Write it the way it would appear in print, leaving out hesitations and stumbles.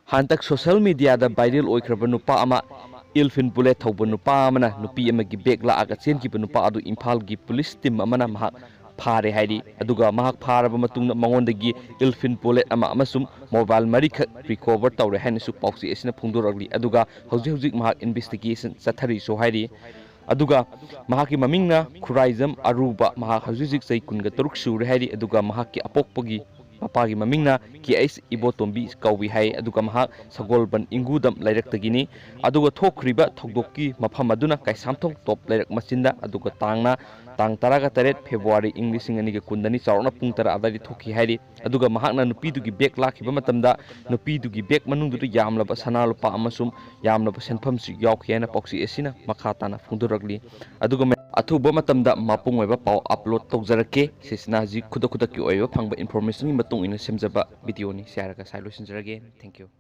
Hantak social media da viral oikraba nupa ama ilfin bullet thauba nupa amana nupi amagi bag la aga chen ki nupa adu Imphal gi police team amana mahak phare hairi aduga mahak pharaba matungna mangondagi ilfin bullet ama amasum mobile mari khak recover tawre haina su pausi esina phungdoragli aduga hauji mahak investigation chathari so hairi aduga mahaki mamingna khuraizam aruba mahak hauji sei kunga taruk sure hairi aduga mahaki apokpagi mapagi mamingna ki ais ibotombi kawi hai aduga mahak sagolban ingudam lairak aduga thokriba thogdokki mafam aduna kaisamthong top lairak machinda aduga tang taraga taret February English ani ga kundani chaurna pung tara adari thoki hairi aduga mahakna nupi dugi bag lakhiba matamda nupi dugi bag manung du yamlaba sanalupa amasum yamlaba senpham su yaukhiana poksi esina makhatana phungduragli aduga athuba matamda mapung oiba pau upload tawjarake sisna ji khudakudaki oiba phangba information ni matung ina semjaba video ni share ka solution jarage thank you